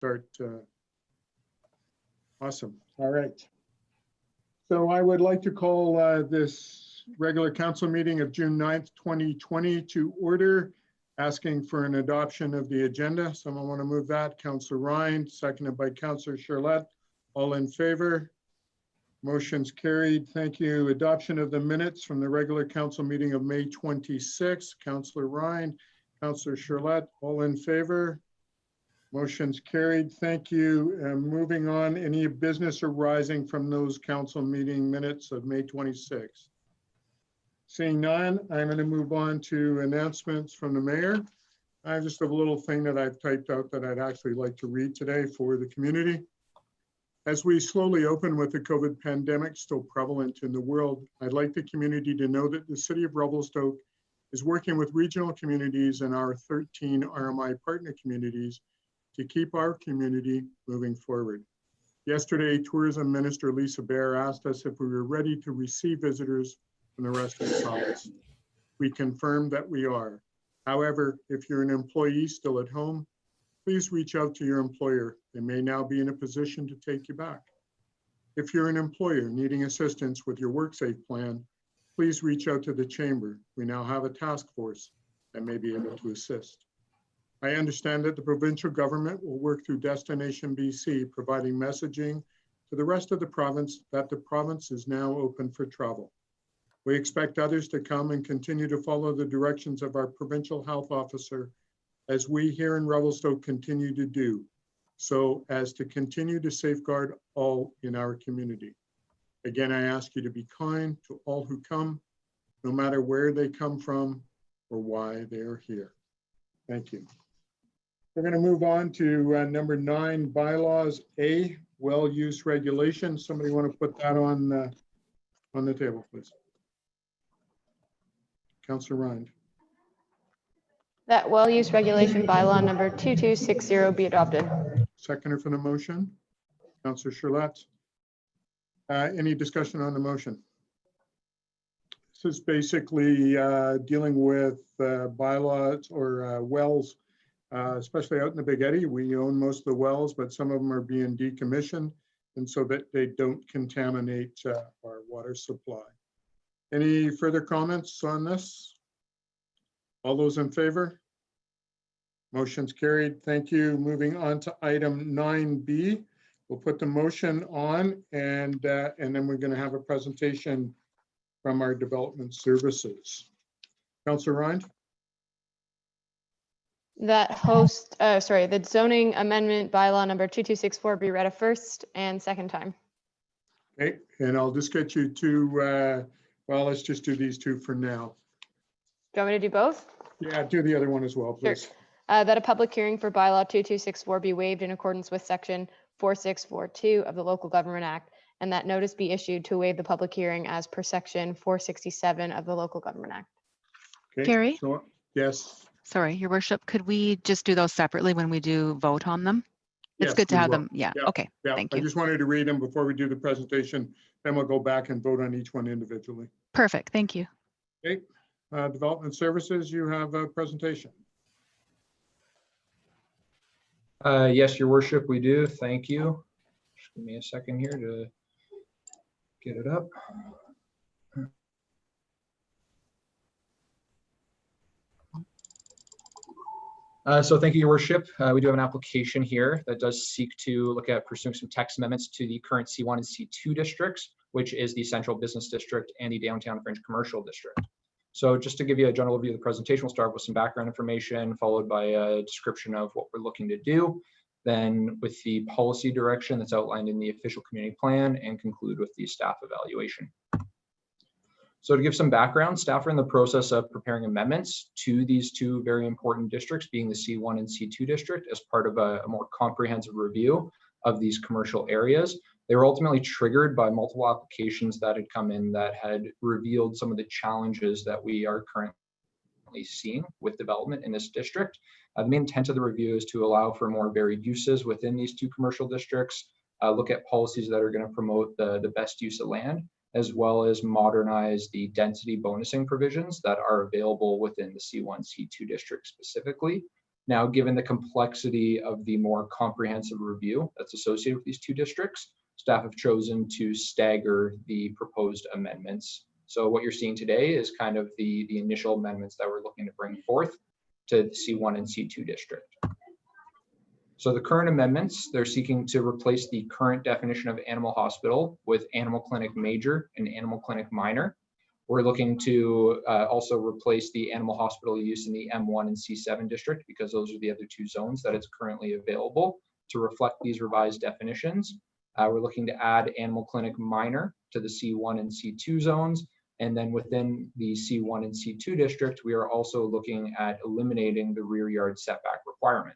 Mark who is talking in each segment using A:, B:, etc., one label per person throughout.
A: start. Awesome. All right. So I would like to call this regular council meeting of June 9th, 2020 to order, asking for an adoption of the agenda. Someone want to move that? Councillor Ryan, seconded by Councillor Charlotte. All in favor? Motion's carried. Thank you. Adoption of the minutes from the regular council meeting of May 26th. Councillor Ryan, Councillor Charlotte, all in favor? Motion's carried. Thank you. Moving on, any business arising from those council meeting minutes of May 26th? Seeing none, I'm going to move on to announcements from the mayor. I have just a little thing that I've typed out that I'd actually like to read today for the community. As we slowly open with the COVID pandemic still prevalent in the world, I'd like the community to know that the city of Revelstoke is working with regional communities and our 13 RMI partner communities to keep our community moving forward. Yesterday, Tourism Minister Lisa Bear asked us if we were ready to receive visitors from the rest of the province. We confirmed that we are. However, if you're an employee still at home, please reach out to your employer. They may now be in a position to take you back. If you're an employer needing assistance with your WorkSafe plan, please reach out to the chamber. We now have a task force that may be able to assist. I understand that the provincial government will work through Destination BC, providing messaging to the rest of the province that the province is now open for travel. We expect others to come and continue to follow the directions of our provincial health officer as we here in Revelstoke continue to do, so as to continue to safeguard all in our community. Again, I ask you to be kind to all who come, no matter where they come from or why they are here. Thank you. We're going to move on to number 9, bylaws A, well use regulation. Somebody want to put that on the table, please? Councillor Ryan.
B: That well use regulation bylaw number 2260 be adopted.
A: Seconder for the motion, Councillor Charlotte. Any discussion on the motion? This is basically dealing with bylaws or wells, especially out in the Big Eddy. We own most of the wells, but some of them are being decommissioned, and so that they don't contaminate our water supply. Any further comments on this? All those in favor? Motion's carried. Thank you. Moving on to item 9B. We'll put the motion on, and then we're going to have a presentation from our development services. Councillor Ryan.
B: The zoning amendment bylaw number 2264 be read a first and second time.
A: Okay, and I'll just get you to, well, let's just do these two for now.
B: Do you want me to do both?
A: Yeah, do the other one as well, please.
B: Sure. That a public hearing for bylaw 2264 be waived in accordance with section 4642 of the Local Government Act, and that notice be issued to waive the public hearing as per section 467 of the Local Government Act.
A: Okay,
C: Gary?
A: so, yes.
C: Sorry, Your Worship, could we just do those separately when we do vote on them? It's
A: Yes,
C: good to
A: we
C: have
A: will.
C: them. Yeah,
A: Yeah,
C: okay,
A: yeah.
C: thank
A: I
C: you.
A: just wanted to read them before we do the presentation, then we'll go back and vote on each one individually.
C: Perfect, thank you.
A: Okay, development services, you have a presentation.
D: Yes, Your Worship, we do. Thank you. Just give me a second here to get it up. So thank you, Your Worship. We do have an application here that does seek to look at pursuing some text amendments to the current C1 and C2 districts, which is the Central Business District and the Downtown Fringe Commercial District. So just to give you a general overview of the presentation, we'll start with some background information, followed by a description of what we're looking to do, then with the policy direction that's outlined in the official community plan, and conclude with the staff evaluation. So to give some background, staff are in the process of preparing amendments to these two very important districts, being the C1 and C2 district, as part of a more comprehensive review of these commercial areas. They were ultimately triggered by multiple applications that had come in that had revealed some of the challenges that we are currently seeing with development in this district. The main intent of the review is to allow for more varied uses within these two commercial districts, look at policies that are going to promote the best use of land, as well as modernize the density bonusing provisions that are available within the C1, C2 district specifically. Now, given the complexity of the more comprehensive review that's associated with these two districts, staff have chosen to stagger the proposed amendments. So what you're seeing today is kind of the initial amendments that we're looking to bring forth to the C1 and C2 district. So the current amendments, they're seeking to replace the current definition of animal hospital with animal clinic major and animal clinic minor. We're looking to also replace the animal hospital use in the M1 and C7 district, because those are the other two zones that it's currently available to reflect these revised definitions. We're looking to add animal clinic minor to the C1 and C2 zones. And then within the C1 and C2 district, we are also looking at eliminating the rear yard setback requirement.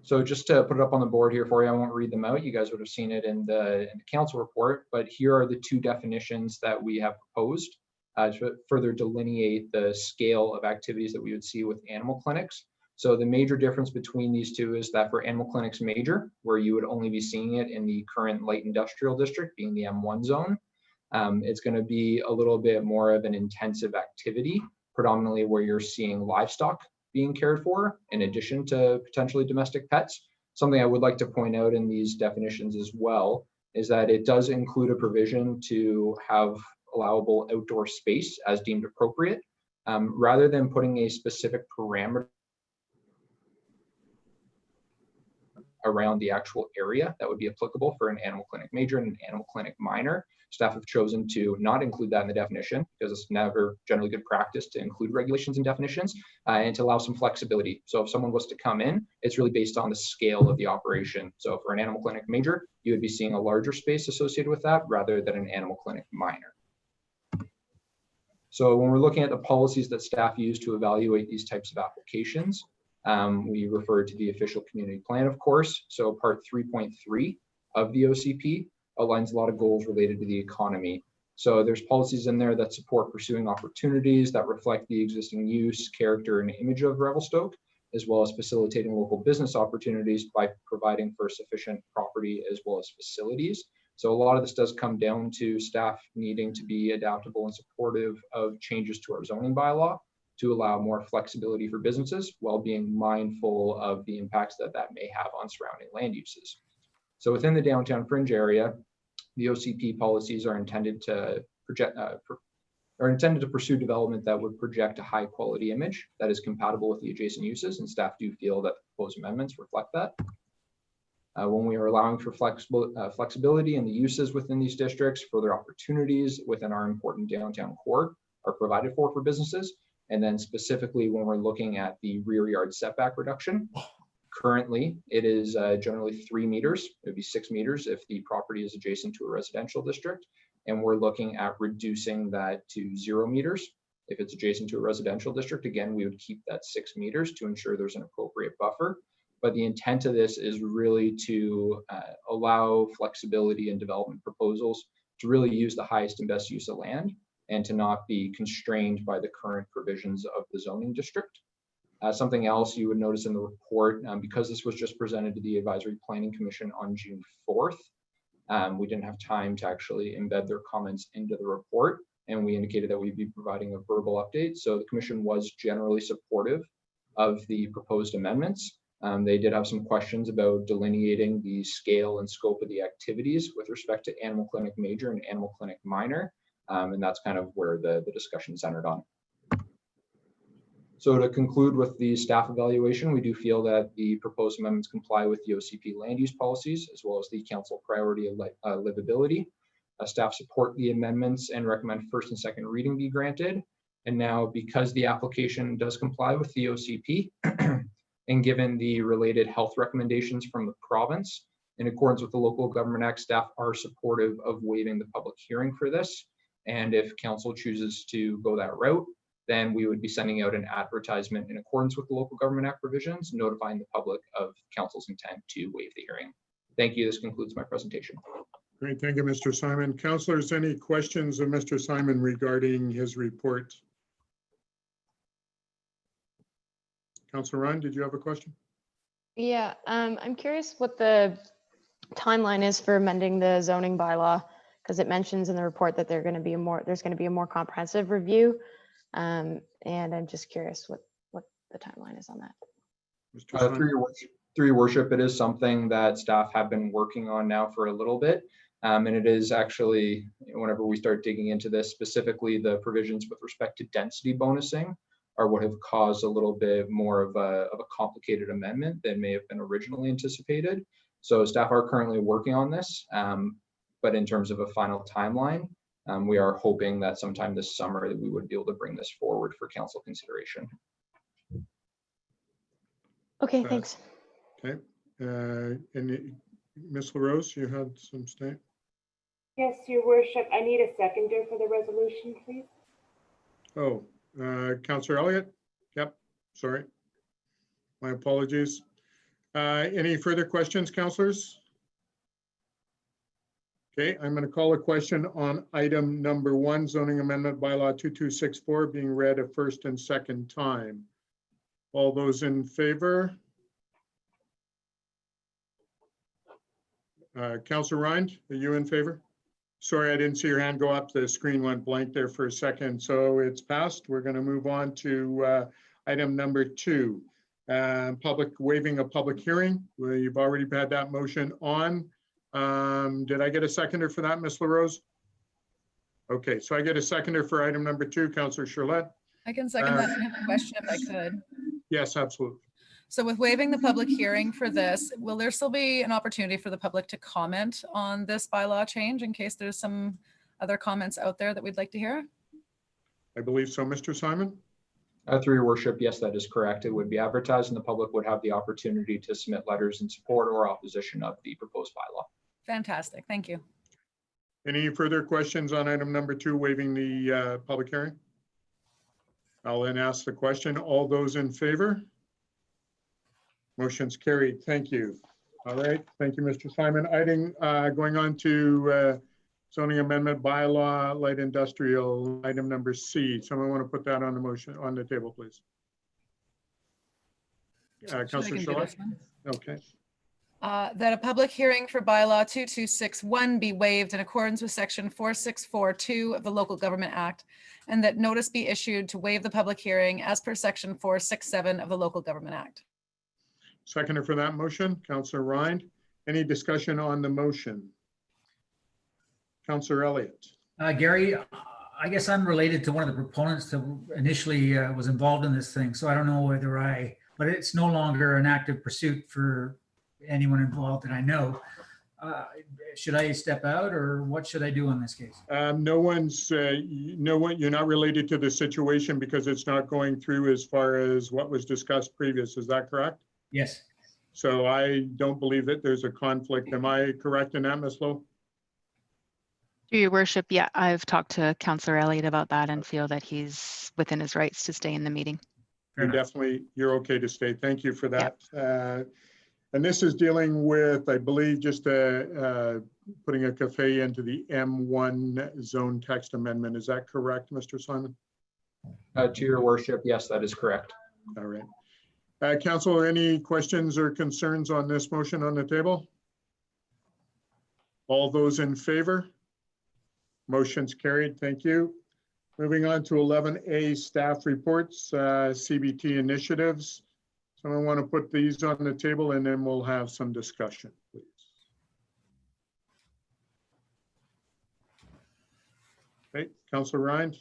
D: So just to put it up on the board here for you, I won't read them out. You guys would have seen it in the council report, but here are the two definitions that we have proposed to further delineate the scale of activities that we would see with animal clinics. So the major difference between these two is that for animal clinics major, where you would only be seeing it in the current light industrial district, being the M1 zone, it's going to be a little bit more of an intensive activity, predominantly where you're seeing livestock being cared for in addition to potentially domestic pets. Something I would like to point out in these definitions as well is that it does include a provision to have allowable outdoor space as deemed appropriate, rather than putting a specific parameter around the actual area that would be applicable for an animal clinic major and an animal clinic minor. Staff have chosen to not include that in the definition because it's never generally good practice to include regulations and definitions, and to allow some flexibility. So if someone was to come in, it's really based on the scale of the operation. So for an animal clinic major, you would be seeing a larger space associated with that rather than an animal clinic minor. So when we're looking at the policies that staff use to evaluate these types of applications, we refer to the official community plan, of course. So part 3.3 of the OCP outlines a lot of goals related to the economy. So there's policies in there that support pursuing opportunities that reflect the existing use, character, and image of Revelstoke, as well as facilitating local business opportunities by providing for sufficient property as well as facilities. So a lot of this does come down to staff needing to be adaptable and supportive of changes to our zoning bylaw to allow more flexibility for businesses while being mindful of the impacts that that may have on surrounding land uses. So within the downtown Fringe area, the OCP policies are intended to pursue development that would project a high quality image that is compatible with the adjacent uses, and staff do feel that the proposed amendments reflect that. When we are allowing for flexibility in the uses within these districts, further opportunities within our important downtown core are provided for businesses. And then specifically when we're looking at the rear yard setback reduction, currently it is generally 3 meters. It would be 6 meters if the property is adjacent to a residential district. And we're looking at reducing that to 0 meters. If it's adjacent to a residential district, again, we would keep that 6 meters to ensure there's an appropriate buffer. But the intent of this is really to allow flexibility in development proposals to really use the highest and best use of land and to not be constrained by the current provisions of the zoning district. Something else you would notice in the report, because this was just presented to the Advisory Planning Commission on June 4th, we didn't have time to actually embed their comments into the report, and we indicated that we'd be providing a verbal update. So the commission was generally supportive of the proposed amendments. They did have some questions about delineating the scale and scope of the activities with respect to animal clinic major and animal clinic minor. And that's kind of where the discussion centered on. So to conclude with the staff evaluation, we do feel that the proposed amendments comply with the OCP land use policies, as well as the council priority of livability. Staff support the amendments and recommend first and second reading be granted. And now, because the application does comply with the OCP, and given the related health recommendations from the province, in accordance with the Local Government Act, staff are supportive of waiving the public hearing for this. And if council chooses to go that route, then we would be sending out an advertisement in accordance with the Local Government Act provisions, notifying the public of council's intent to waive the hearing. Thank you. This concludes my presentation.
A: Great. Thank you, Mr. Simon. Councillors, any questions of Mr. Simon regarding his report? Councillor Ryan, did you have a question?
B: Yeah, I'm curious what the timeline is for amending the zoning bylaw, because it mentions in the report that there's going to be a more comprehensive review. And I'm just curious what the timeline is on that.
A: Mr. Simon?
D: Through your worship, it is something that staff have been working on now for a little bit. And it is actually, whenever we start digging into this, specifically the provisions with respect to density bonusing are what have caused a little bit more of a complicated amendment than may have been originally anticipated. So staff are currently working on this, but in terms of a final timeline, we are hoping that sometime this summer that we would be able to bring this forward for council consideration.
B: Okay, thanks.
A: Okay. And Ms. LaRose, you had some state?
E: Yes, your worship. I need a seconder for the resolution, please.
A: Oh, Councillor Elliott? Yep, sorry. My apologies. Any further questions, councillors? Okay, I'm going to call a question on item number 1, zoning amendment bylaw 2264 being read a first and second time. All those in favor? Councillor Rind, are you in favor? Sorry, I didn't see your hand go up. The screen went blank there for a second. So it's passed. We're going to move on to item number 2, waiving a public hearing. Well, you've already had that motion on. Did I get a seconder for that, Ms. LaRose? Okay, so I get a seconder for item number 2, Councillor Charlotte.
F: I can second that. I have a question if I could.
A: Yes, absolutely.
F: So with waiving the public hearing for this, will there still be an opportunity for the public to comment on this bylaw change in case there's some other comments out there that we'd like to hear?
A: I believe so, Mr. Simon.
D: Through your worship, yes, that is correct. It would be advertised and the public would have the opportunity to submit letters in support or opposition of the proposed bylaw.
F: Fantastic. Thank you.
A: Any further questions on item number 2, waiving the public hearing? I'll then ask the question. All those in favor? Motion's carried. Thank you. All right. Thank you, Mr. Simon. Item going on to zoning amendment bylaw light industrial, item number C. Someone want to put that on the motion on the table, please? Councillor Charlotte. Okay.
F: That a public hearing for bylaw 2261 be waived in accordance with section 4642 of the Local Government Act, and that notice be issued to waive the public hearing as per section 467 of the Local Government Act.
A: Seconder for that motion, Councillor Rind. Any discussion on the motion? Councillor Elliott.
G: Gary, I guess I'm related to one of the proponents that initially was involved in this thing, so I don't know whether but it's no longer an active pursuit for anyone involved that I know. Should I step out or what should I do on this case?
A: You're not related to the situation because it's not going through as far as what was discussed previous. Is that correct?
G: Yes.
A: So I don't believe that there's a conflict. Am I correct in that, Ms. Lowe?
C: Through your worship, yeah, I've talked to Councillor Elliott about that and feel that he's within his rights to stay in the meeting.
A: You're okay to stay. Thank you for that. Yeah. And this is dealing with, I believe, just putting a cafe into the M1 zone text amendment. Is that correct, Mr. Simon?
D: To your worship, yes, that is correct.
A: All right. Council, any questions or concerns on this motion on the table? All those in favor? Motion's carried. Thank you. Moving on to 11A staff reports, CBT initiatives. Someone want to put these on the table and then we'll have some discussion, please. Okay, Councillor Rind.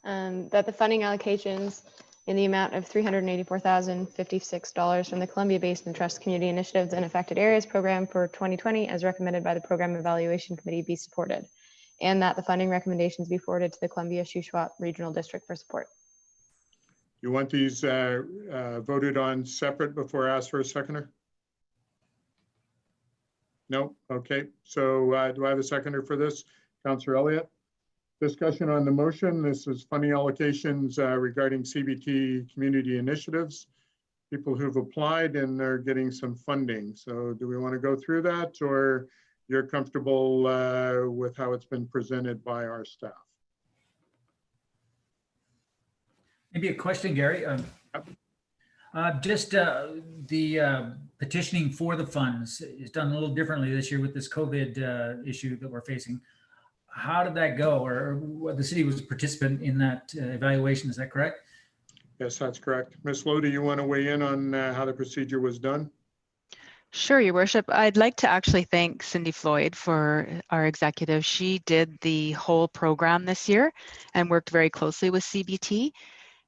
B: That the funding allocations in the amount of $384,056 from the Columbia Basin Trust Community Initiatives and Affected Areas Program for 2020 as recommended by the Program Evaluation Committee be supported, and that the funding recommendations be forwarded to the Columbia Shuswap Regional District for support.
A: You want these voted on separate before I ask for a seconder? No? Okay. So do I have a seconder for this? Councillor Elliott. Discussion on the motion. This is funding allocations regarding CBT Community Initiatives. People who've applied and they're getting some funding. So do we want to go through that or you're comfortable with how it's been presented by our staff?
G: Maybe a question, Gary. The petitioning for the funds is done a little differently this year with this COVID issue that we're facing. how did that go? Or the city was a participant in that evaluation, is that correct?
A: Yes, that's correct. Ms. Lowe, do you want to weigh in on how the procedure was done?
C: Sure, Your Worship. I'd like to actually thank Cindy Floyd for our executive. She did the whole program this year and worked very closely with CBT.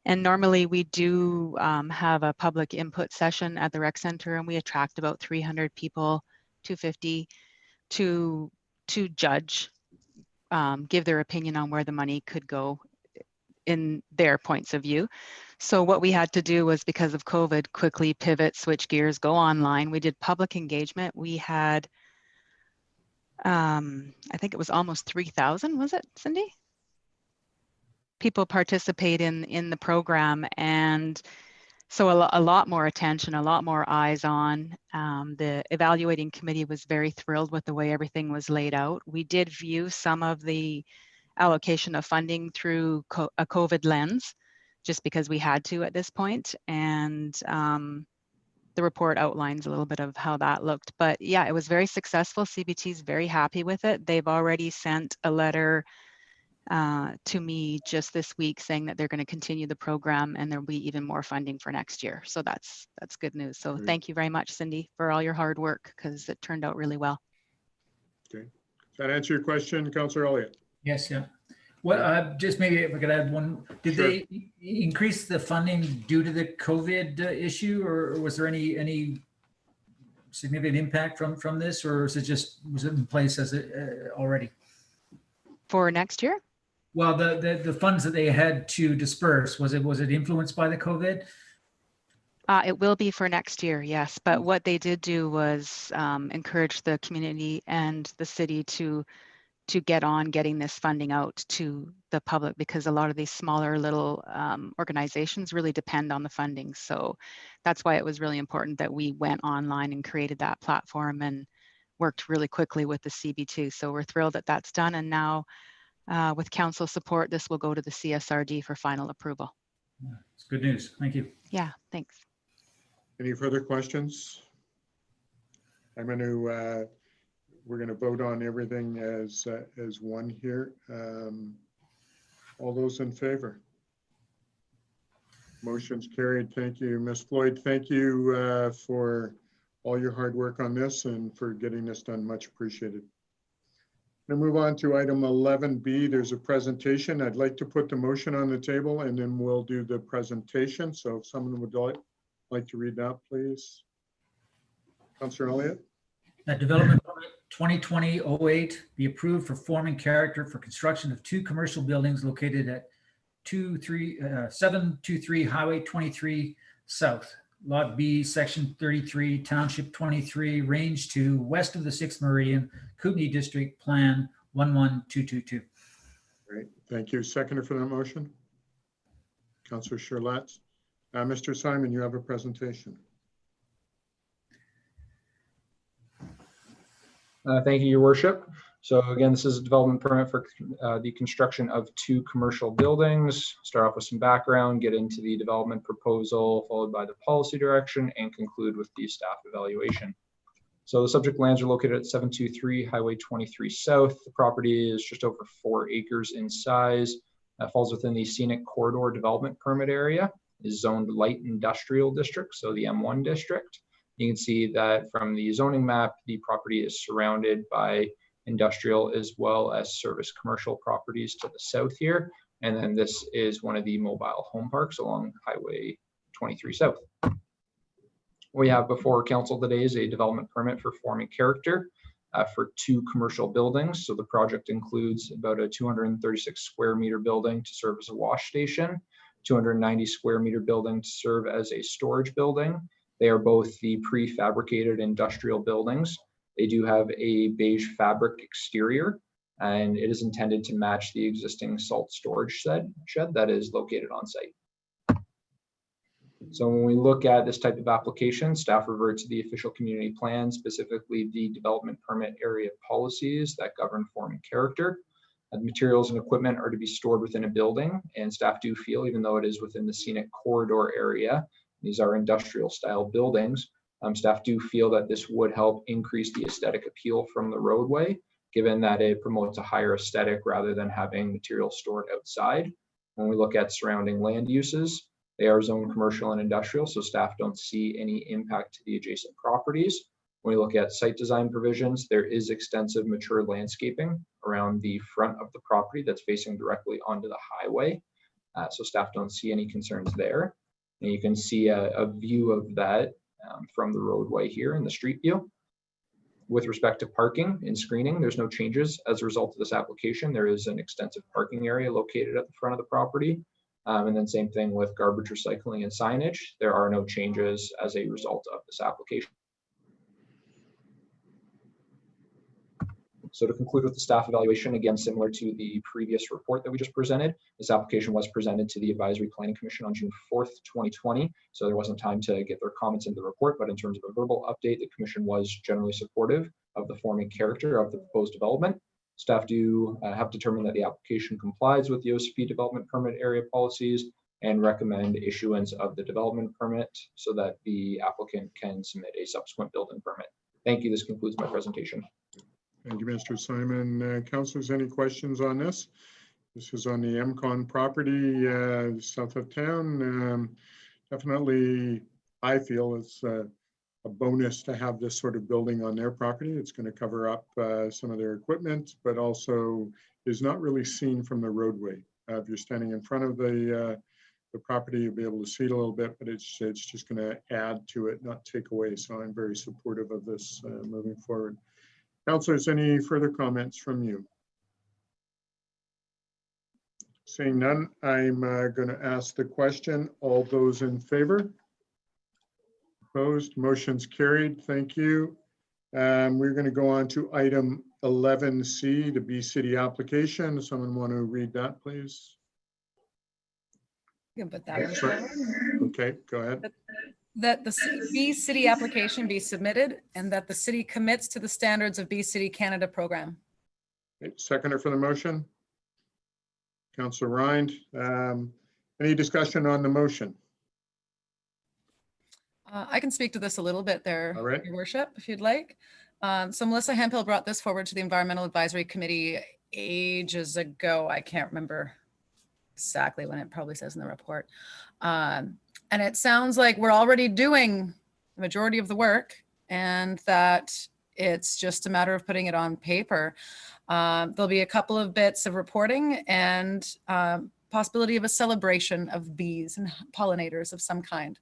C: And normally we do have a public input session at the rec center, and we attract about 300 people, 250 to judge, give their opinion on where the money could go in their points of view. So what we had to do was, because of COVID, quickly pivot, switch gears, go online. We did public engagement. We had, I think it was almost 3,000, was it, Cindy? People participate in the program, and so a lot more attention, a lot more eyes on. The evaluating committee was very thrilled with the way everything was laid out. We did view some of the allocation of funding through a COVID lens, just because we had to at this point. And the report outlines a little bit of how that looked. But yeah, it was very successful. CBT is very happy with it. They've already sent a letter to me just this week saying that they're going to continue the program, and there'll be even more funding for next year. So that's good news. So thank you very much, Cindy, for all your hard work, because it turned out really well.
A: Okay. Does that answer your question, Councillor Elliott?
G: Yes, yeah. Well, just maybe if I could add one, did
A: Sure.
G: they increase the funding due to the COVID issue, or was there any significant impact from this, or was it in place as it already?
C: For next year?
G: Well, the funds that they had to disperse, was it influenced by the COVID?
C: It will be for next year, yes. But what they did do was encourage the community and the city to get on getting this funding out to the public, because a lot of these smaller little organizations really depend on the funding. So that's why it was really important that we went online and created that platform and worked really quickly with the CB2. So we're thrilled that that's done. And now with council support, this will go to the CSRD for final approval.
G: It's good news. Thank you.
C: Yeah, thanks.
A: Any further questions? I'm going to, we're going to vote on everything as one here. All those in favor? Motion's carried. Thank you, Ms. Floyd. Thank you for all your hard work on this and for getting this done. Much appreciated. Now move on to item 11B. There's a presentation. I'd like to put the motion on the table, and then we'll do the presentation. So if someone would like to read that, please. Councillor Elliott.
G: That development permit 2020-08 be approved for form and character for construction of 2 commercial buildings located at 723 Highway 23 South, Lot B, Section 33, Township 23, Range 2, west of the 6th Meridian, Kootenai District Plan 11222.
A: Great, thank you. Seconder for that motion? Councillor Charlotte. Mr. Simon, you have a presentation.
D: Thank you, Your Worship. So again, this is a development permit for the construction of 2 commercial buildings. Start off with some background, get into the development proposal, followed by the policy direction, and conclude with the staff evaluation. So the subject lands are located at 723 Highway 23 South. The property is just over 4 acres in size. Falls within the Scenic Corridor Development Permit area. Is zoned light industrial district, so the M1 district. You can see that from the zoning map, the property is surrounded by industrial as well as service commercial properties to the south here. And then this is one of the mobile home parks along Highway 23 South. What we have before council today is a development permit for form and character for 2 commercial buildings. So the project includes about a 236 square meter building to serve as a wash station, 290 square meter building to serve as a storage building. They are both the prefabricated industrial buildings. They do have a beige fabric exterior, and it is intended to match the existing salt storage shed that is located on site. So when we look at this type of application, staff revert to the official community plan, specifically the development permit area policies that govern form and character. The materials and equipment are to be stored within a building, and staff do feel, even though it is within the scenic corridor area, these are industrial style buildings, staff do feel that this would help increase the aesthetic appeal from the roadway, given that it promotes a higher aesthetic rather than having material stored outside. When we look at surrounding land uses, they are zoned commercial and industrial, so staff don't see any impact to the adjacent properties. When we look at site design provisions, there is extensive mature landscaping around the front of the property that's facing directly onto the highway. So staff don't see any concerns there. And you can see a view of that from the roadway here in the street view. With respect to parking and screening, there's no changes as a result of this application. There is an extensive parking area located at the front of the property. And then same thing with garbage recycling and signage. There are no changes as a result of this application. So to conclude with the staff evaluation, again, similar to the previous report that we just presented, this application was presented to the Advisory Planning Commission on June 4th, 2020. So there wasn't time to get their comments into the report, but in terms of a verbal update, the commission was generally supportive of the form and character of the proposed development. Staff do have determined that the application complies with the OCP development permit area policies and recommend issuance of the development permit so that the applicant can submit a subsequent building permit. Thank you. This concludes my presentation.
A: Thank you, Mr. Simon. Councilors, any questions on this? This is on the MCON property south of town. Definitely, I feel it's a bonus to have this sort of building on their property. It's going to cover up some of their equipment, but also is not really seen from the roadway. If you're standing in front of the property, you'll be able to see it a little bit, but it's just going to add to it, not take away. So I'm very supportive of this moving forward. Councilors, any further comments from you? Seeing none, I'm going to ask the question. All those in favor? Opposed? Motion's carried. Thank you. We're going to go on to item 11C, the B City application. Does someone want to read that, please?
F: You can put that one
A: Sorry.
F: forward.
A: Okay, go ahead.
F: That the B City application be submitted and that the city commits to the standards of B City Canada program.
A: Okay, seconder for the motion? Councillor Rind. Any discussion on the motion?
F: I can speak to this a little bit there,
A: All right.
F: Your Worship, if you'd like. So Melissa Hemphill brought this forward to the Environmental Advisory Committee ages ago. I can't remember exactly when, it probably says in the report. And it sounds like we're already doing the majority of the work and that it's just a matter of putting it on paper. There'll be a couple of bits of reporting and possibility of a celebration of bees and pollinators of some kind.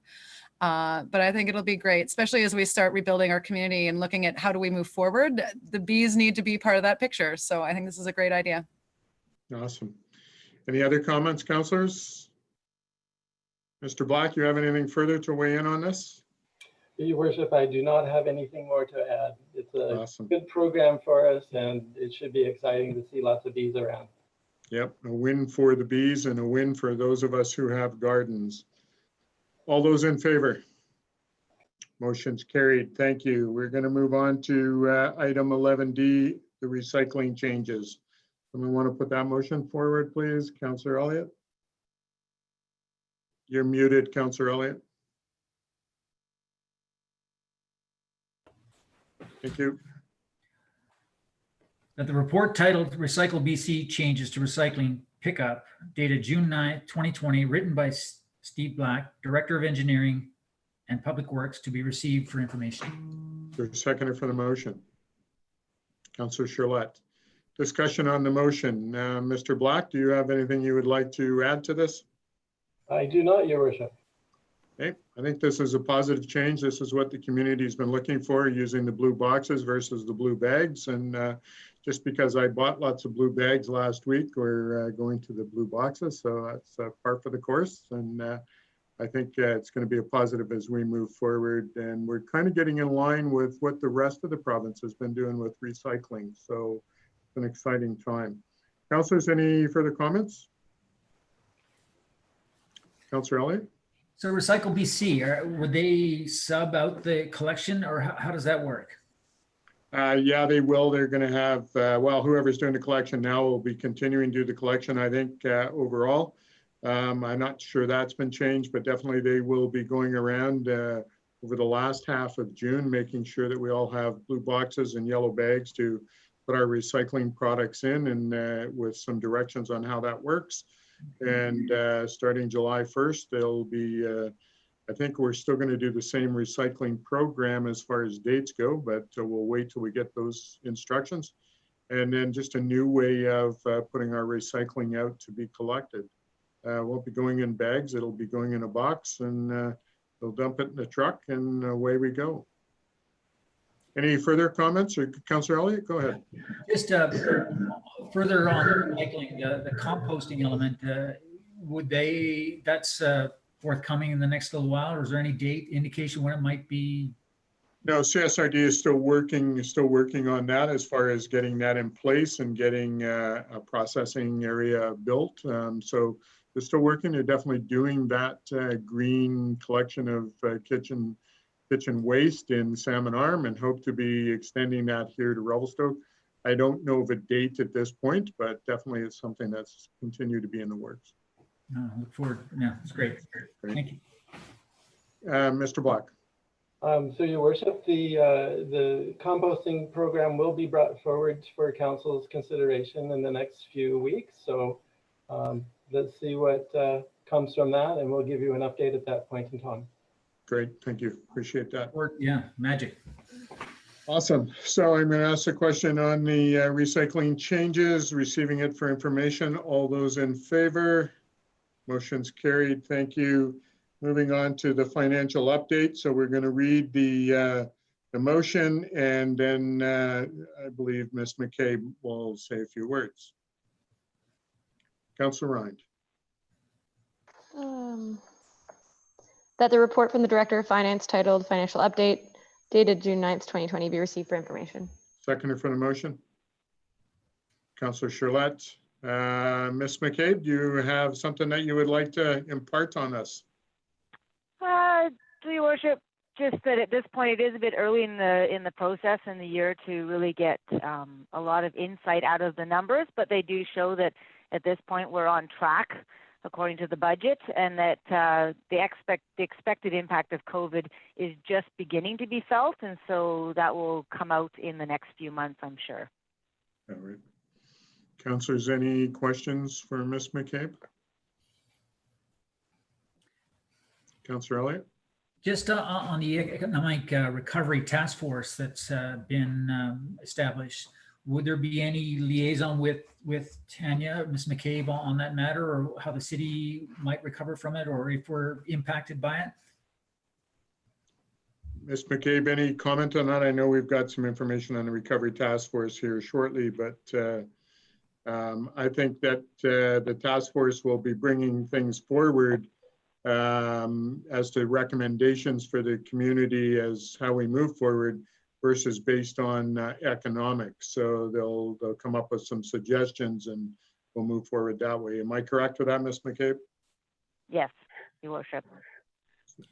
F: But I think it'll be great, especially as we start rebuilding our community and looking at how do we move forward. The bees need to be part of that picture. So I think this is a great idea.
A: Awesome. Any other comments, councillors? Mr. Black, you have anything further to weigh in on this?
H: Your Worship, I do not have anything more to add. It's a
A: Awesome.
H: good program for us, and it should be exciting to see lots of bees around.
A: Yep, a win for the bees and a win for those of us who have gardens. All those in favor? Motion's carried. Thank you. We're going to move on to item 11D, the recycling changes. Someone want to put that motion forward, please? Councillor Elliott? You're muted, Councillor Elliott. Thank you.
G: That the report titled Recycle BC Changes to Recycling Pickup, dated June 9th, 2020, written by Steve Black, Director of Engineering and Public Works, to be received for information.
A: There's a seconder for the motion. Councillor Charlotte. Discussion on the motion. Mr. Black, do you have anything you would like to add to this?
H: I do not, Your Worship.
A: Okay, I think this is a positive change. This is what the community's been looking for, using the blue boxes versus the blue bags. And just because I bought lots of blue bags last week, we're going to the blue boxes. So that's par for the course. And I think it's going to be a positive as we move forward. And we're kind of getting in line with what the rest of the province has been doing with recycling. So it's an exciting time. Councillors, any further comments? Councillor Elliott?
G: So Recycle BC, would they sub out the collection, or how does that work?
A: Yeah, they will. They're going to have, well, whoever's doing the collection now will be continuing to do the collection, I think, overall. I'm not sure that's been changed, but definitely they will be going around over the last half of June, making sure that we all have blue boxes and yellow bags to put our recycling products in, and with some directions on how that works. And starting July 1st, there'll be, I think we're still going to do the same recycling program as far as dates go, but we'll wait till we get those instructions. And then just a new way of putting our recycling out to be collected. Won't be going in bags, it'll be going in a box, and they'll dump it in the truck, and away we go. Any further comments? Or Councillor Elliott, go ahead.
G: Just further on recycling, the composting element, that's forthcoming in the next little while, or is there any date indication when it might be?
A: No, CSRD is still working on that as far as getting that in place and getting a processing area built. So they're still working. They're definitely doing that green collection of kitchen waste in Salmon Arm, and hope to be extending that here to Revelstoke. I don't know of a date at this point, but definitely it's something that's continued to be in the works.
G: Look forward. Yeah, it's great. Thank you.
A: Mr. Black.
H: So Your Worship, the composting program will be brought forward for Council's consideration in the next few weeks. So let's see what comes from that, and we'll give you an update at that point in time.
A: Great, thank you. Appreciate that.
G: Yeah, magic.
A: Awesome. So I'm going to ask a question on the recycling changes, receiving it for information. All those in favor? Motion's carried. Thank you. Moving on to the financial update. So we're going to read the motion, and then I believe Ms. McCabe will say a few words. Councillor Rind.
B: That the report from the Director of Finance titled Financial Update dated June 9th, 2020 be received for information.
A: Seconder for the motion. Councillor Charlotte. Ms. McCabe, do you have something that you would like to impart on us?
I: Your Worship, just that at this point it is a bit early in the process in the year to really get a lot of insight out of the numbers, but they do show that at this point we're on track according to the budget, and that the expected impact of COVID is just beginning to be felt, and so that will come out in the next few months, I'm sure.
A: All right. Councillors, any questions for Ms. McCabe? Councillor Elliott?
G: Just on the Economic Recovery Task Force that's been established, would there be any liaison with Tanya, Ms. McCabe on that matter, or how the city might recover from it, or if we're impacted by it?
A: Ms. McCabe, any comment on that? I know we've got some information on the Recovery Task Force here shortly, but I think that the task force will be bringing things forward as to recommendations for the community as how we move forward versus based on economics. So they'll come up with some suggestions, and we'll move forward that way. Am I correct with that, Ms. McCabe?
I: Yes, Your Worship.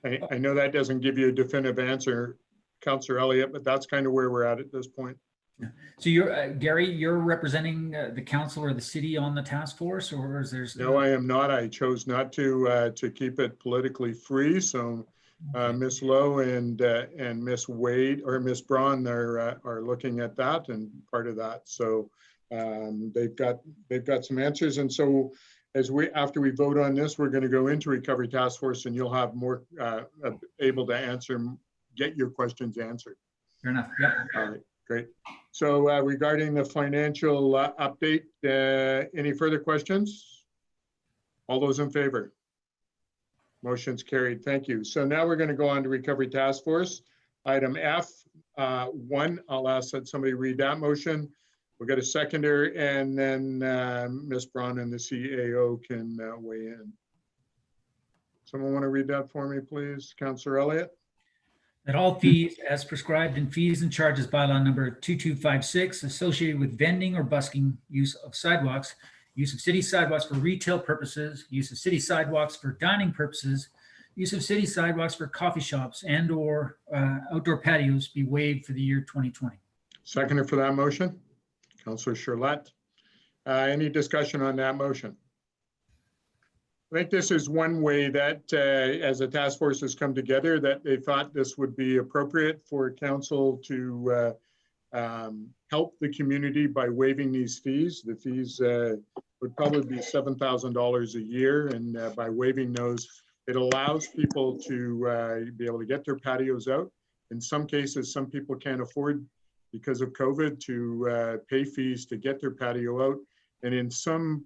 A: I know that doesn't give you a definitive answer, Councillor Elliott, but that's kind of where we're at this point.
G: Yeah. So you're Gary, you're representing the council or the city on the task force, or is there?
A: No, I am not. I chose not to keep it politically free. So Ms. Lowe and Ms. Wade or Ms. Braun are looking at that and part of that. So they've got some answers. And so after we vote on this, we're going to go into Recovery Task Force, and you'll have more able to get your questions answered.
G: Fair enough. Yep.
A: All right. Great. So regarding the financial update, any further questions? All those in favor? Motion's carried. Thank you. So now we're going to go on to Recovery Task Force. Item F1, I'll ask that somebody read that motion. We'll get a seconder, and then Ms. Braun and the CAO can weigh in. Someone want to read that for me, please? Councillor Elliott?
G: That all fees as prescribed in fees and charges bylaw number 2256 associated with vending or busking, use of sidewalks, use of city sidewalks for retail purposes, use of city sidewalks for dining purposes, use of city sidewalks for coffee shops and or outdoor patios be waived for the year 2020.
A: Seconder for that motion, Councillor Charlotte. Any discussion on that motion? I think this is one way that as a task force has come together, that they thought this would be appropriate for council to help the community by waiving these fees. The fees would probably be $7,000 a year, and by waiving those, it allows people to be able to get their patios out. In some cases, some people can't afford, because of COVID, to pay fees to get their patio out. And in some,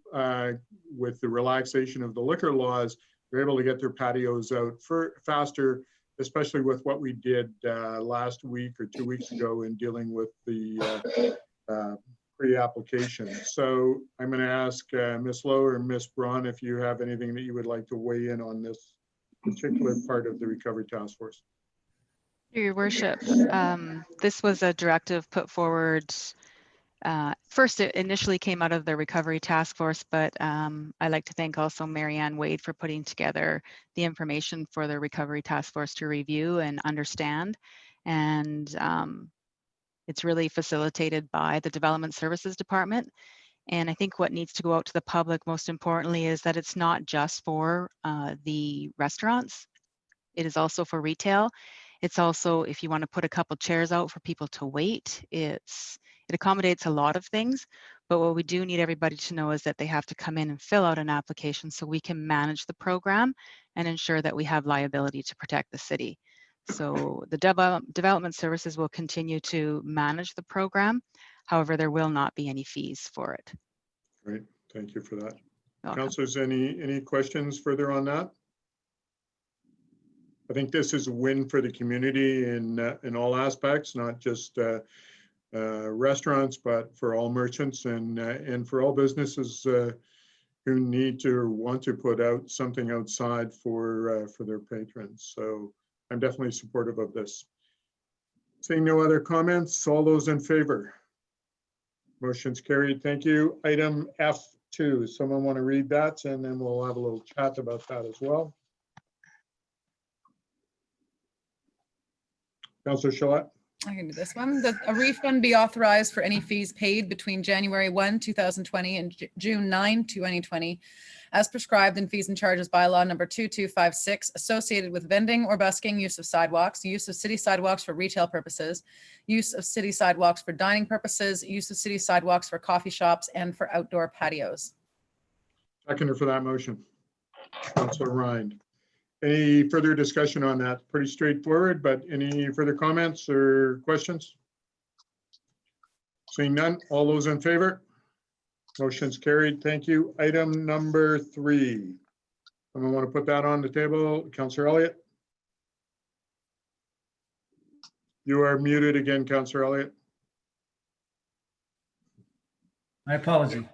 A: with the relaxation of the liquor laws, they're able to get their patios out faster, especially with what we did last week or 2 weeks ago in dealing with the pre-application. So I'm going to ask Ms. Lowe or Ms. Braun if you have anything that you would like to weigh in on this particular part of the Recovery Task Force.
C: Your Worship, this was a directive put forward. First, it initially came out of the Recovery Task Force, but I'd like to thank also Marianne Wade for putting together the information for the Recovery Task Force to review and understand. And it's really facilitated by the Development Services Department. And I think what needs to go out to the public, most importantly, is that it's not just for the restaurants. It is also for retail. It's also, if you want to put a couple chairs out for people to wait, it accommodates a lot of things. But what we do need everybody to know is that they have to come in and fill out an application so we can manage the program and ensure that we have liability to protect the city. So the Development Services will continue to manage the program. However, there will not be any fees for it.
A: Great, thank you for that.
C: Welcome.
A: Councilors, any questions further on that? I think this is a win for the community in all aspects, not just restaurants, but for all merchants and for all businesses who need to or want to put out something outside for their patrons. So I'm definitely supportive of this. Seeing no other comments, all those in favor? Motion's carried. Thank you. Item F2. Someone want to read that, and then we'll have a little chat about that as well. Councillor Shalat.
F: I can do this one. That a refund be authorized for any fees paid between January 1, 2020 and June 9, 2020, as prescribed in fees and charges bylaw number 2256, associated with vending or busking, use of sidewalks, use of city sidewalks for retail purposes, use of city sidewalks for dining purposes, use of city sidewalks for coffee shops, and for outdoor patios.
A: Seconder for that motion. Councillor Rind. Any further discussion on that? Pretty straightforward, but any further comments or questions? Seeing none, all those in favor? Motion's carried. Thank you. Item number 3. Someone want to put that on the table? Councillor Elliott? You are muted again, Councillor Elliott.
G: My apology.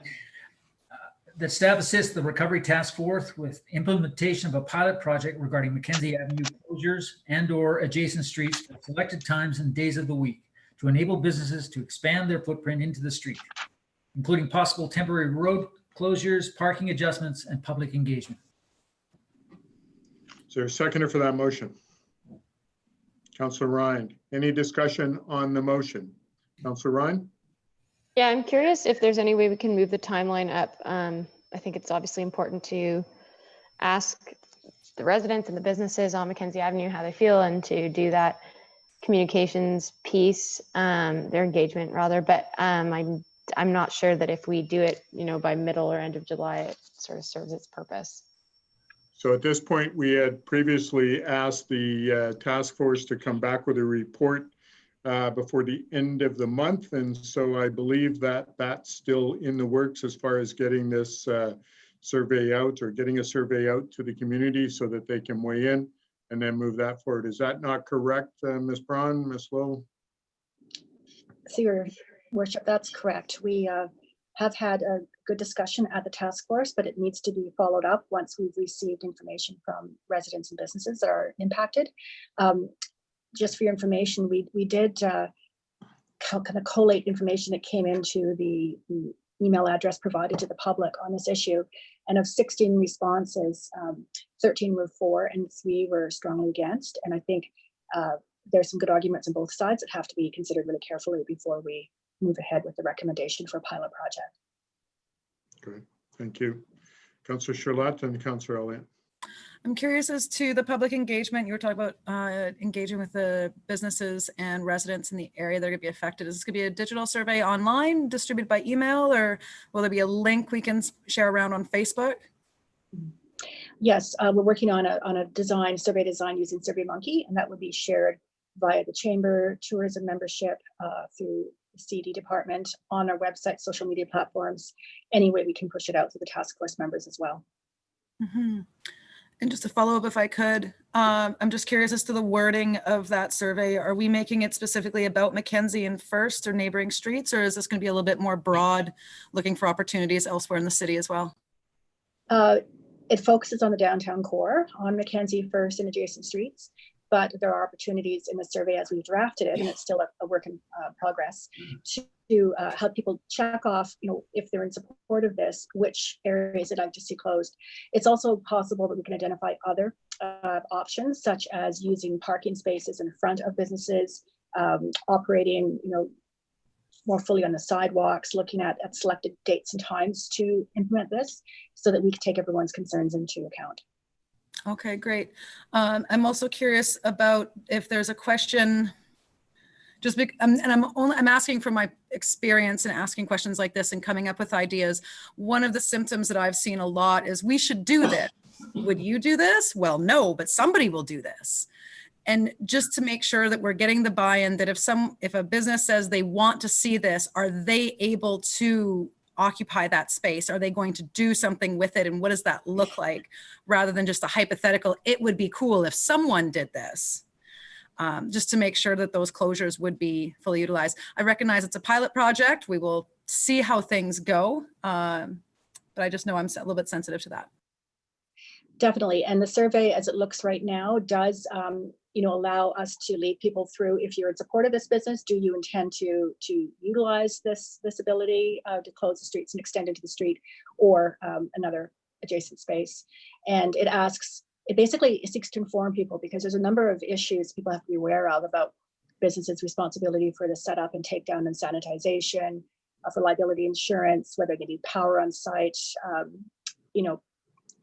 G: That staff assists the Recovery Task Force with implementation of a pilot project regarding McKenzie Avenue closures and/or adjacent streets at selected times and days of the week to enable businesses to expand their footprint into the street, including possible temporary road closures, parking adjustments, and public engagement.
A: Is there a seconder for that motion? Councillor Rind. Any discussion on the motion? Councillor Rind?
B: Yeah, I'm curious if there's any way we can move the timeline up. I think it's obviously important to ask the residents and the businesses on McKenzie Avenue how they feel and to do that communications piece, their engagement rather. But I'm not sure that if we do it, by middle or end of July, it sort of serves its purpose.
A: So at this point, we had previously asked the task force to come back with a report before the end of the month. And so I believe that that's still in the works as far as getting this survey out or getting a survey out to the community so that they can weigh in and then move that forward. Is that not correct, Ms. Braun, Ms. Lowe?
J: So, Your Worship, that's correct. We have had a good discussion at the task force, but it needs to be followed up once we've received information from residents and businesses that are impacted. Just for your information, we did kind of collate information that came into the email address provided to the public on this issue. And of 16 responses, 13 were for and 3 were strongly against. And I think there's some good arguments on both sides that have to be considered really carefully before we move ahead with the recommendation for a pilot project.
A: Great, thank you. Councillor Charlotte and Councillor Elliott.
F: I'm curious as to the public engagement. You were talking about engaging with the businesses and residents in the area that are going to be affected. Is this going to be a digital survey online, distributed by email, or will there be a link we can share around on Facebook?
J: Yes, we're working on a survey design using SurveyMonkey, and that would be shared via the Chamber tourism membership through the CD department, on our website, social media platforms. Any way we can push it out to the task force members as well.
F: Mm-hmm. And just to follow up, if I could, I'm just curious as to the wording of that survey. Are we making it specifically about McKenzie and First or neighboring streets, or is this going to be a little bit more broad, looking for opportunities elsewhere in the city as well?
J: It focuses on the downtown core, on McKenzie, First, and adjacent streets, but there are opportunities in the survey as we've drafted it, and it's still a work in progress, to help people check off, if they're in support of this, which areas they'd like to see closed. It's also possible that we can identify other options, such as using parking spaces in front of businesses, operating, more fully on the sidewalks, looking at selected dates and times to implement this, so that we can take everyone's concerns into account.
F: Okay, great. I'm also curious about if there's a question, I'm asking from my experience and asking questions like this and coming up with ideas. One of the symptoms that I've seen a lot is, we should do this. Would you do this? Well, no, but somebody will do this. And just to make sure that we're getting the buy-in, that if a business says they want to see this, are they able to occupy that space? Are they going to do something with it? And what does that look like? Rather than just a hypothetical, it would be cool if someone did this. Just to make sure that those closures would be fully utilized. I recognize it's a pilot project. We will see how things go. But I just know I'm a little bit sensitive to that.
J: Definitely. And the survey, as it looks right now, does allow us to lead people through, if you're in support of this business, do you intend to utilize this ability to close the streets and extend into the street, or another adjacent space? And it basically seeks to inform people, because there's a number of issues people have to be aware of about businesses' responsibility for the setup and takedown and sanitization, for liability insurance, whether they need power on site,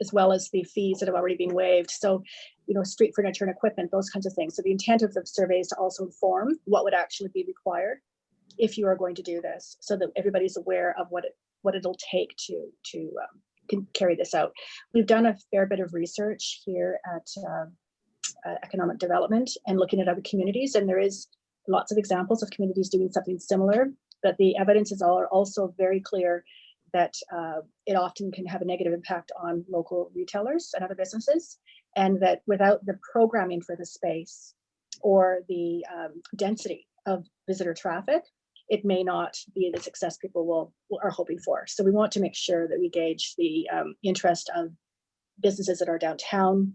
J: as well as the fees that have already been waived. So, street furniture and equipment, those kinds of things. So the intent of the survey is to also inform what would actually be required if you are going to do this, so that everybody's aware of what it'll take to carry this out. We've done a fair bit of research here at Economic Development and looking at other communities, and there is lots of examples of communities doing something similar, but the evidence is also very clear that it often can have a negative impact on local retailers and other businesses, and that without the programming for the space or the density of visitor traffic, it may not be the success people are hoping for. So we want to make sure that we gauge the interest of businesses that are downtown,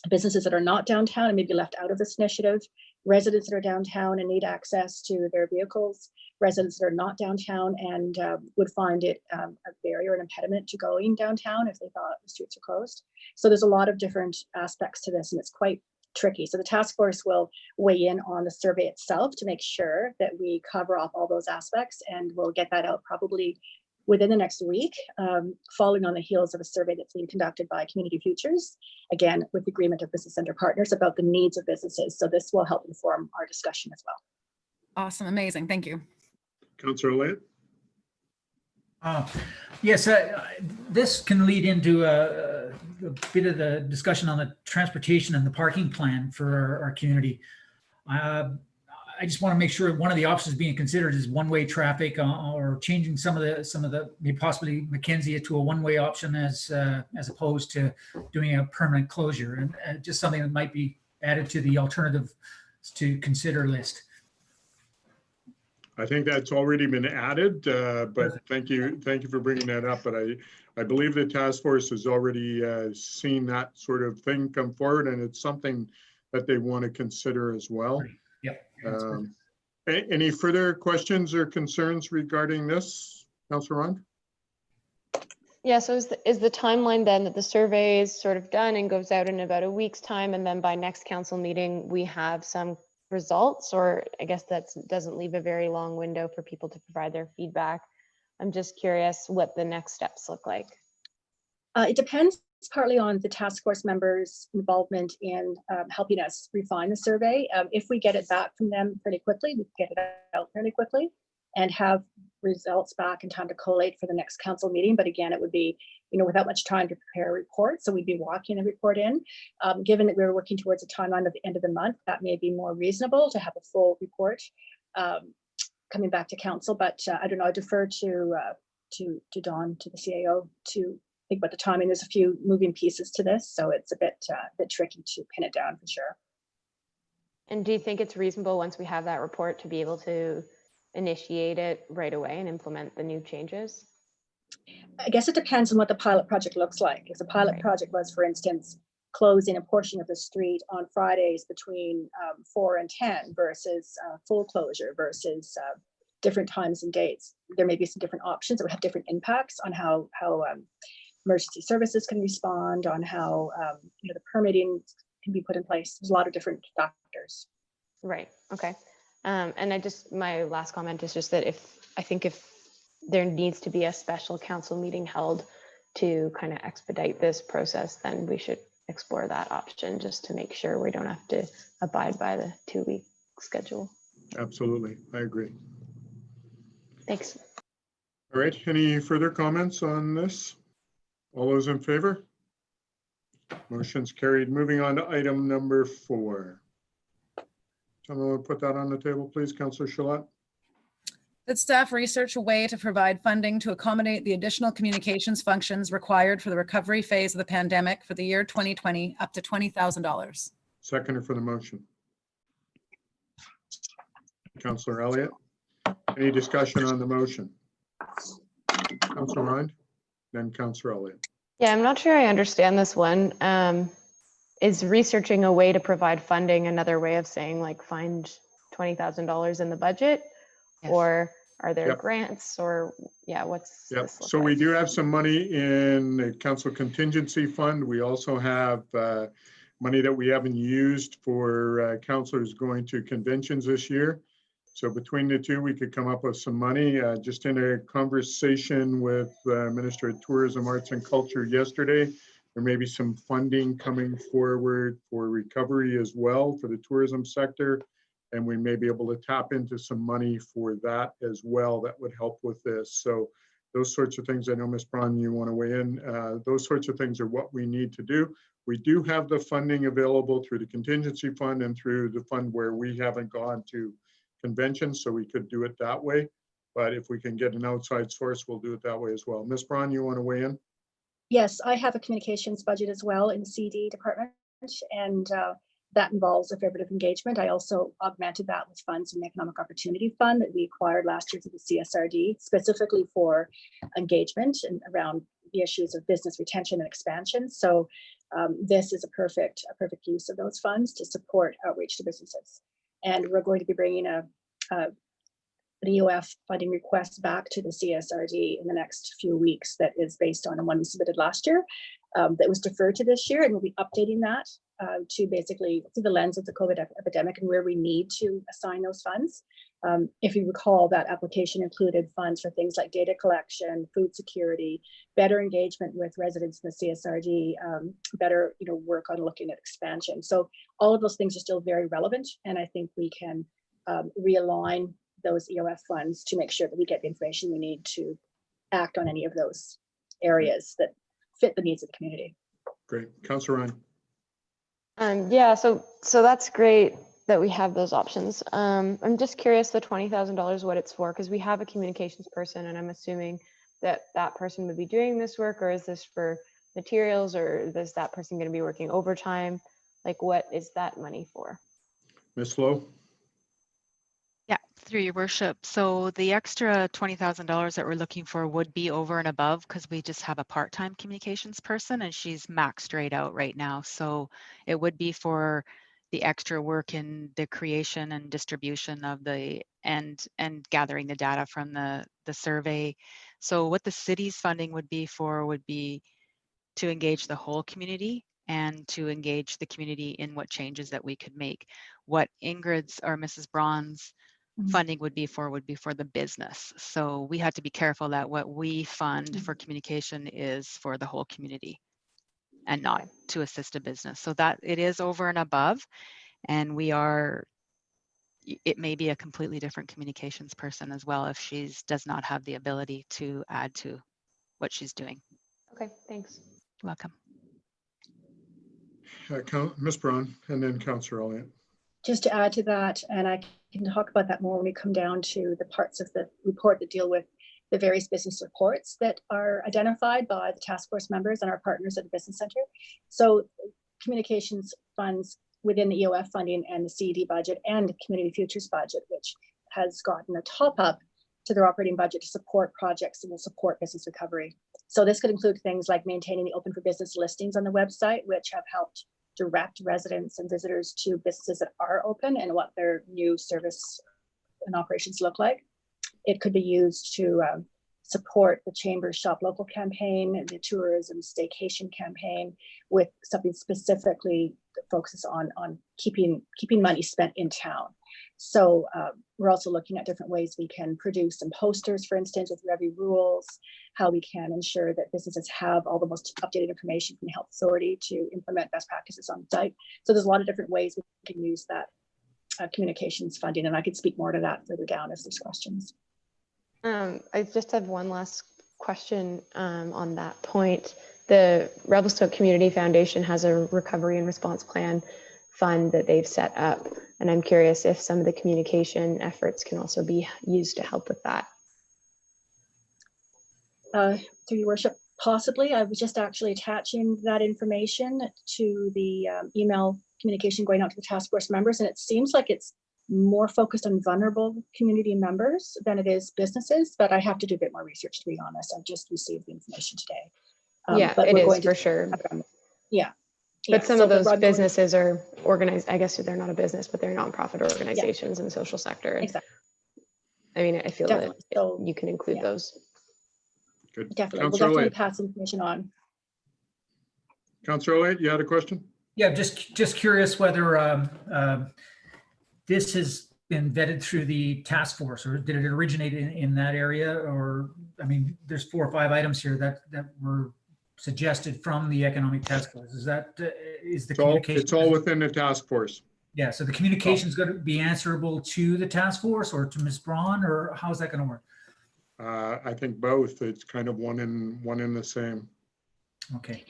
J: businesses that are not downtown and maybe left out of this initiative, residents that are downtown and need access to their vehicles, residents that are not downtown and would find it a barrier, an impediment to going downtown if they thought the streets are closed. So there's a lot of different aspects to this, and it's quite tricky. So the task force will weigh in on the survey itself to make sure that we cover off all those aspects, and we'll get that out probably within the next week, following on the heels of a survey that's being conducted by Community Futures, again, with the agreement of business center partners about the needs of businesses. So this will help inform our discussion as well.
F: Awesome. Amazing. Thank you.
A: Councillor Layton.
G: Yes, this can lead into a bit of the discussion on the transportation and the parking plan for our community. I just want to make sure one of the options being considered is one-way traffic, or changing some of the maybe possibly McKenzie to a one-way option as opposed to doing a permanent closure, and just something that might be added to the alternative to consider list.
A: I think that's already been added, but thank you for bringing that up. But I believe the task force has already seen that sort of thing come forward, and it's something that they want to consider as well.
G: Yep.
A: Any further questions or concerns regarding this, Councillor Ron?
B: Yeah, so is the timeline then that the survey is sort of done and goes out in about a week's time, and then by next council meeting we have some results? Or I guess that doesn't leave a very long window for people to provide their feedback. I'm just curious what the next steps look like.
J: It depends partly on the task force members' involvement in helping us refine the survey. If we get it back from them pretty quickly, we can get it out fairly quickly and have results back in time to collate for the next council meeting. But again, it would be, without much time to prepare a report. So we'd be walking the report in. Given that we're working towards a timeline at the end of the month, that may be more reasonable to have a full report coming back to council. But I don't know, I defer to Dawn, to the CAO, to think about the timing. There's a few moving pieces to this, so it's a bit tricky to pin it down for sure.
B: And do you think it's reasonable once we have that report to be able to initiate it right away and implement the new changes?
J: I guess it depends on what the pilot project looks like. If the pilot project was, for instance, closing a portion of the street on Fridays between 4 and 10 versus full closure versus different times and dates, there may be some different options that would have different impacts on how emergency services can respond, on how the permitting can be put in place. There's a lot of different factors.
B: Right. Okay. And my last comment is just that if there needs to be a special council meeting held to kind of expedite this process, then we should explore that option just to make sure we don't have to abide by the 2-week schedule.
A: Absolutely, I agree.
B: Thanks.
A: All right, any further comments on this? All those in favor? Motion's carried. Moving on to item number 4. Someone would put that on the table, please, Councillor Shalat.
F: That staff research a way to provide funding to accommodate the additional communications functions required for the recovery phase of the pandemic for the year 2020, up to $20,000.
A: Seconder for the motion. Councillor Elliott. Any discussion on the motion? Councillor Rind, then Councillor Elliott.
B: Yeah, I'm not sure I understand this one. Is researching a way to provide funding another way of saying like find $20,000 in the budget? Yes. Or are there grants or what's this look
A: so
B: like?
A: We do have some money in the council contingency fund. We also have money that we haven't used for councillors going to conventions this year. So between the two, we could come up with some money. Just in a conversation with Minister of Tourism, Arts and Culture yesterday, there may be some funding coming forward for recovery as well for the tourism sector. And we may be able to tap into some money for that as well. That would help with this. So those sorts of things, I know Ms. Braun, you want to weigh in. Those sorts of things are what we need to do. We do have the funding available through the contingency fund and through the fund where we haven't gone to conventions, so we could do it that way. But if we can get an outside source, we'll do it that way as well. Ms. Braun, you want to weigh in?
J: Yes, I have a communications budget as well in the CD department, and that involves a fair bit of engagement. I also augmented that with funds in the Economic Opportunity Fund that we acquired last year through the CSRD, specifically for engagement and around the issues of business retention and expansion. So this is a perfect use of those funds to support outreach to businesses. And we're going to be bringing an EOF funding request back to the CSRD in the next few weeks that is based on the one we submitted last year that was deferred to this year, and we'll be updating that to basically through the lens of the COVID epidemic and where we need to assign those funds. If you recall, that application included funds for things like data collection, food security, better engagement with residents in the CSRD, better work on looking at expansion. So all of those things are still very relevant, and I think we can realign those EOF funds to make sure that we get the information we need to act on any of those areas that fit the needs of the community.
A: Great. Councillor Ryan.
B: So that's great that we have those options. I'm just curious the $20,000 what it's for, because we have a communications person and I'm assuming that that person would be doing this work, or is this for materials, or is that person going to be working overtime? Like, what is that money for?
A: Ms. Lowe?
C: Yeah, through your worship. So the extra $20,000 that we're looking for would be over and above, because we just have a part-time communications person and she's maxed right out right now. So it would be for the extra work in the creation and distribution of the and gathering the data from the survey. So what the city's funding would be for would be to engage the whole community and to engage the community in what changes that we could make. What Ingrid's or Mrs. Braun's funding would be for the business. So we had to be careful that what we fund for communication is for the whole community. and not to assist a business. So that it is over and above, and it may be a completely different communications person as well if she does not have the ability to add to what she's doing.
B: Okay, thanks.
C: Welcome.
A: Ms. Braun, and then Councillor Elliott.
J: Just to add to that, and I can talk about that more when we come down to the parts of the report that deal with the various business reports that are identified by the task force members and our partners at the Business Center. So communications funds within the EOF funding and the CED budget and the Community Futures budget, which has gotten a top up to their operating budget to support projects that will support business recovery. So this could include things like maintaining the open for business listings on the website, which have helped direct residents and visitors to businesses that are open and what their new service and operations look like. It could be used to support the Chamber's Shop Local campaign, the tourism staycation campaign, with something specifically that focuses on keeping money spent in town. So we're also looking at different ways we can produce some posters, for instance, with Revy rules, how we can ensure that businesses have all the most updated information from the health authority to implement best practices on site. So there's a lot of different ways we can use that communications funding, and I could speak more to that further down if there's questions.
B: I just have one last question on that point. The Revelstoke Community Foundation has a recovery and response plan fund that they've set up, and I'm curious if some of the communication efforts can also be used to help with that.
J: Through your worship, possibly. I was just actually attaching that information to the email communication going out to the task force members, and it seems like it's more focused on vulnerable community members than it is businesses, but I have to do a bit more research, to be honest. I've just received the information today.
B: Yeah,
J: but
B: it
J: we're
B: is
J: going
B: for
J: to,
B: sure.
J: Yeah.
B: But some
J: so
B: of those
J: the-
B: businesses are organized, I guess they're not a business, but they're nonprofit organizations in the social sector. And
J: Exactly.
B: I mean, I feel
J: Definitely.
B: that
J: So,
B: you can include
J: yeah.
B: those.
A: Good.
J: Definitely. We'll
A: Councillor
J: definitely
A: Elliott.
J: pass information on.
A: Councillor Elliott, you had a question?
G: Yeah, just curious whether this has been vetted through the task force, or did it originate in that area? Or, I mean, there's 4 or 5 items here that were suggested from the economic task force. Is that is the communication?
A: It's all within the task force.
G: Yeah, so the communication is going to be answerable to the task force or to Ms. Braun, or how's that going to work?
A: I think both. It's kind of one in the same.
G: Okay.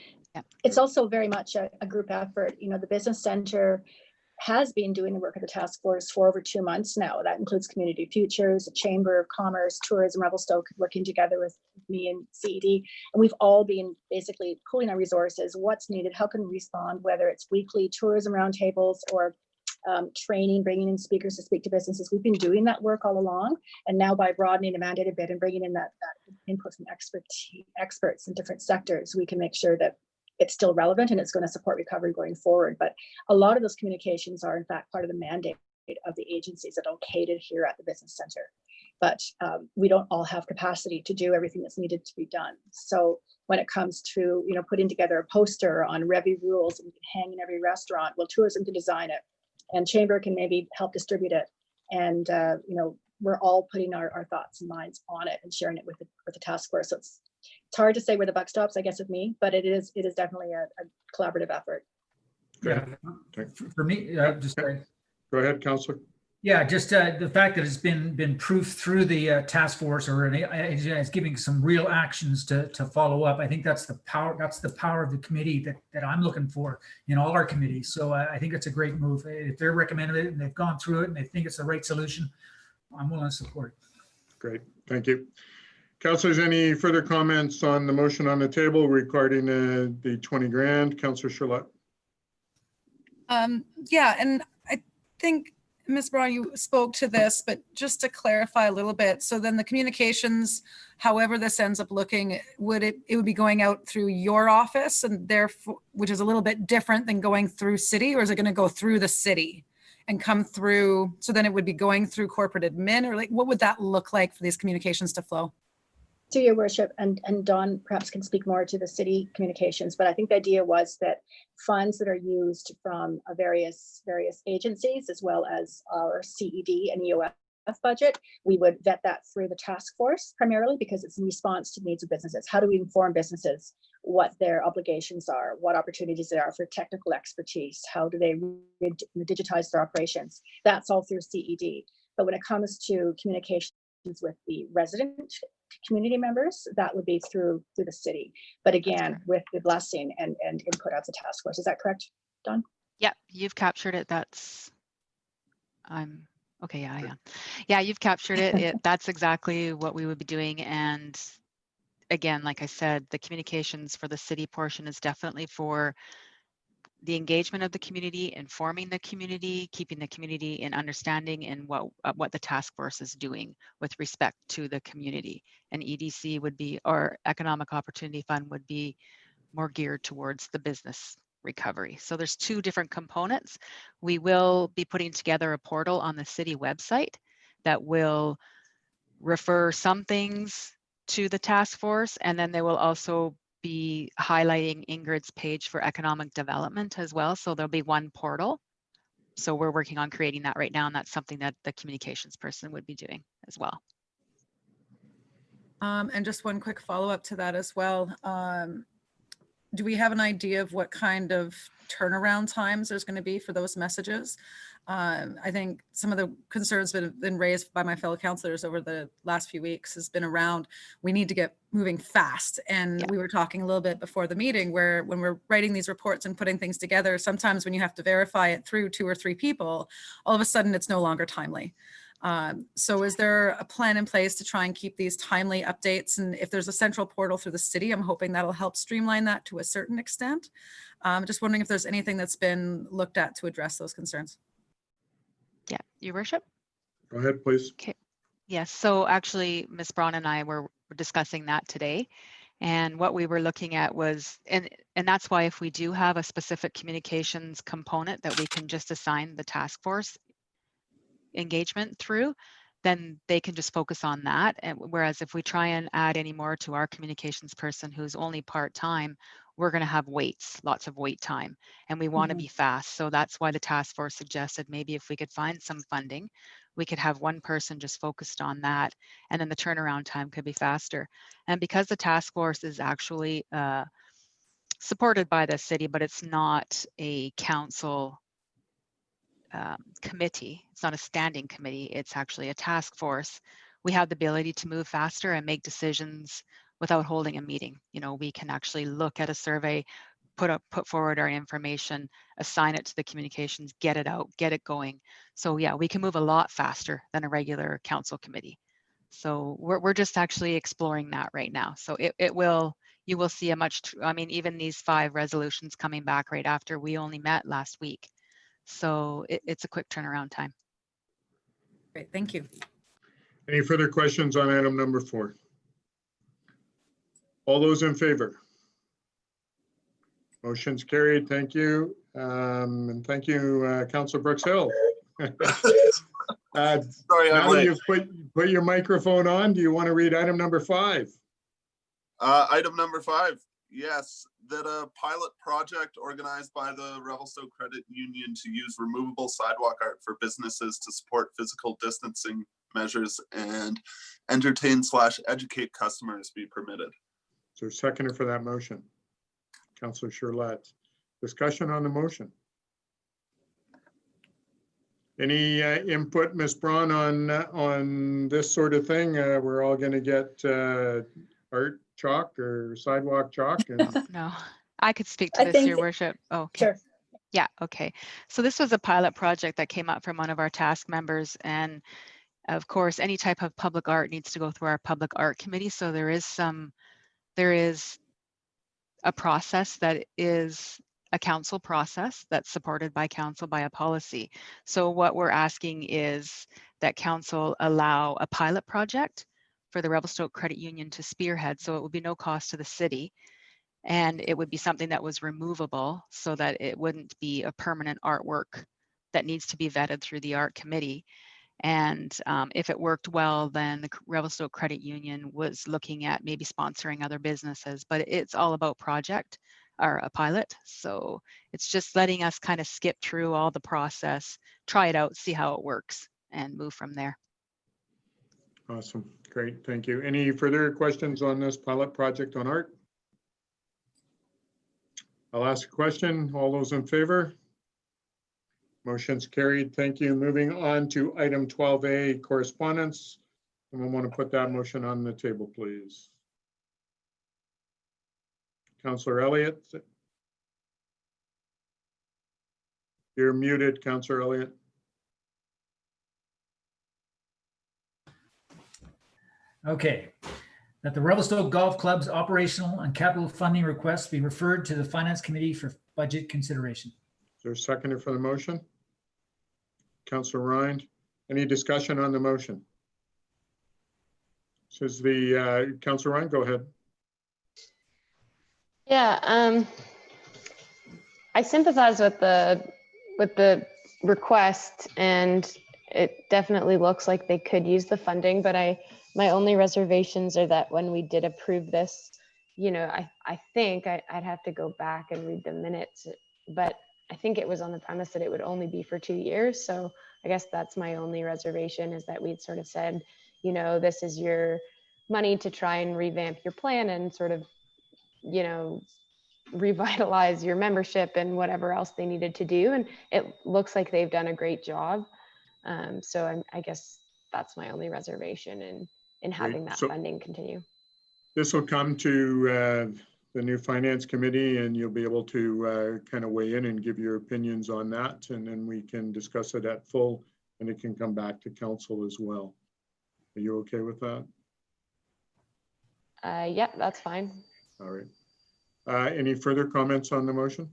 J: It's also very much a group effort. You know, the Business Center has been doing the work of the task force for over 2 months now. That includes Community Futures, the Chamber of Commerce, Tourism, Revelstoke, working together with me and CED. And we've all been basically pooling our resources, what's needed, how can we respond, whether it's weekly tourism roundtables or training, bringing in speakers to speak to businesses. We've been doing that work all along. And now by broadening the mandate a bit and bringing in that input from experts in different sectors, we can make sure that it's still relevant and it's going to support recovery going forward. But a lot of those communications are in fact part of the mandate of the agencies that are located here at the Business Center. But we don't all have capacity to do everything that's needed to be done. So when it comes to, you know, putting together a poster on Revy rules and hang in every restaurant, well, tourism can design it and Chamber can maybe help distribute it. And, you know, we're all putting our thoughts and minds on it and sharing it with the task force. So it's hard to say where the buck stops, I guess, with me, but it is definitely a collaborative effort.
G: Yeah, for me, just
A: go ahead, Councillor.
G: yeah, just the fact that it's been proofed through the task force, or it's giving some real actions to follow up. I think that's the power. That's the power of the committee that I'm looking for in all our committees. So I think it's a great move. If they're recommending it and they've gone through it and they think it's the right solution, I'm willing to support it. Great,
A: thank you. Councillors, any further comments on the motion on the table regarding the 20 grand? Councillor Charlotte.
F: Yeah, and I think, Ms. Braun, you spoke to this, but just to clarify a little bit. So then the communications, however this ends up looking, it would be going out through your office, and therefore, which is a little bit different than going through city, or is it going to go through the city and come through? So then it would be going through corporate admin, or like, what would that look like for these communications to flow?
J: To your worship, and Dawn perhaps can speak more to the city communications, but I think the idea was that funds that are used from various agencies, as well as our CED and EOF budget, we would vet that through the task force primarily because it's in response to needs of businesses. How do we inform businesses what their obligations are, what opportunities there are for technical expertise? How do they digitize their operations? That's all through CED. But when it comes to communications with the resident community members, that would be through the city. But again, with the blessing and input of the task force. Is that correct, Don?
C: Yeah, you've captured it. Okay, yeah, you've captured it. That's exactly what we would be doing. And again, like I said, the communications for the city portion is definitely for the engagement of the community, informing the community, keeping the community in understanding in what the task force is doing with respect to the community. And EDC would be, or Economic Opportunity Fund would be more geared towards the business recovery. So there's two different components. We will be putting together a portal on the city website that will refer some things to the task force, and then they will also be highlighting Ingrid's page for economic development as well. So there'll be one portal. So we're working on creating that right now, and that's something that the communications person would be doing as well.
F: And just one quick follow-up to that as well. Do we have an idea of what kind of turnaround times there's going to be for those messages? I think some of the concerns that have been raised by my fellow councillors over the last few weeks has been around, we need to get moving fast. And we were talking a little bit before the meeting where when we're writing these reports and putting things together, sometimes when you have to verify it through 2 or 3 people, all of a sudden it's no longer timely. So is there a plan in place to try and keep these timely updates? And if there's a central portal through the city, I'm hoping that'll help streamline that to a certain extent. Just wondering if there's anything that's been looked at to address those concerns.
C: Yeah, Your Worship.
A: Go ahead, please.
C: Okay. Yes, so actually Ms. Braun and I were discussing that today. And what we were looking at was, and that's why if we do have a specific communications component that we can just assign the task force engagement through, then they can just focus on that. And whereas if we try and add any more to our communications person who's only part-time, we're going to have waits, lots of wait time, and we want to be fast. So that's why the task force suggested maybe if we could find some funding, we could have one person just focused on that, and then the turnaround time could be faster. And because the task force is actually supported by the city, but it's not a council committee, it's not a standing committee, it's actually a task force, we have the ability to move faster and make decisions without holding a meeting. You know, we can actually look at a survey, put forward our information, assign it to the communications, get it out, get it going. So yeah, we can move a lot faster than a regular council committee. So we're just actually exploring that right now. So you will see a much, I mean, even these 5 resolutions coming back right after we only met last week. So it's a quick turnaround time.
F: Great, thank you.
A: Any further questions on item number 4? All those in favor? Motion's carried. Thank you. And thank you, Councillor Brooks Hill.
K: Sorry,
A: now
K: I'm
A: that
K: late.
A: you've put your microphone on, do you want to read item number 5?
K: Item number 5. Yes, that a pilot project organized by the Revelstoke Credit Union to use removable sidewalk art for businesses to support physical distancing measures and entertain/educate customers be permitted.
A: Is there a seconder for that motion? Councillor Sherlett. Discussion on the motion. Any input, Ms. Braun, on this sort of thing? We're all going to get art chalk or sidewalk chalk. And
C: No, I could speak to this, Your Worship. Oh, okay.
J: Sure.
C: Yeah, okay. So this was a pilot project that came up from one of our task members, and of course, any type of public art needs to go through our public art committee. So there is a process that is a council process that's supported by council by a policy. So what we're asking is that council allow a pilot project for the Revelstoke Credit Union to spearhead. So it would be no cost to the city, and it would be something that was removable so that it wouldn't be a permanent artwork that needs to be vetted through the art committee. And if it worked well, then the Revelstoke Credit Union was looking at maybe sponsoring other businesses, but it's all about project or a pilot. So it's just letting us kind of skip through all the process, try it out, see how it works, and move from there.
A: Awesome. Great. Thank you. Any further questions on this pilot project on art? I'll ask a question. All those in favor? Motion's carried. Thank you. Moving on to item 12A, correspondence. Someone want to put that motion on the table, please? Councillor Elliott? You're muted, Councillor Elliott.
G: Okay. That the Revelstoke Golf Club's operational and capital funding requests be referred to the Finance Committee for budget consideration.
A: Is there a seconder for the motion? Councillor Rind. Any discussion on the motion? Says the Councillor Rind, go ahead.
B: Yeah, I sympathize with the request, and it definitely looks like they could use the funding, but my only reservations are that when we did approve this, you know, I think I'd have to go back and read the minutes, but I think it was on the premise that it would only be for 2 years. So I guess that's my only reservation, is that we'd sort of said, you know, this is your money to try and revamp your plan and sort of, you know, revitalize your membership and whatever else they needed to do. And it looks like they've done a great job. So I guess that's my only reservation in having that funding continue.
A: This will come to the new Finance Committee, and you'll be able to kind of weigh in and give your opinions on that. And then we can discuss it at full, and it can come back to council as well. Are you okay with that?
B: Yeah, that's fine.
A: All right. Any further comments on the motion?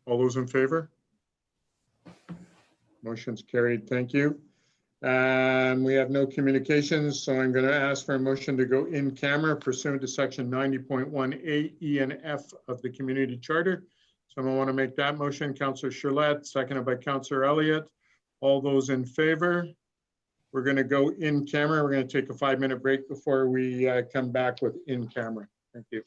A: All those in favor? Motion's carried. Thank you. We have no communications, so I'm going to ask for a motion to go in camera pursuant to section 90.1A E and F of the Community Charter. Someone want to make that motion? Councillor Charlotte, seconded by Councillor Elliott. All those in favor? We're going to go in camera. We're going to take a 5-minute break before we come back with in camera. Thank you.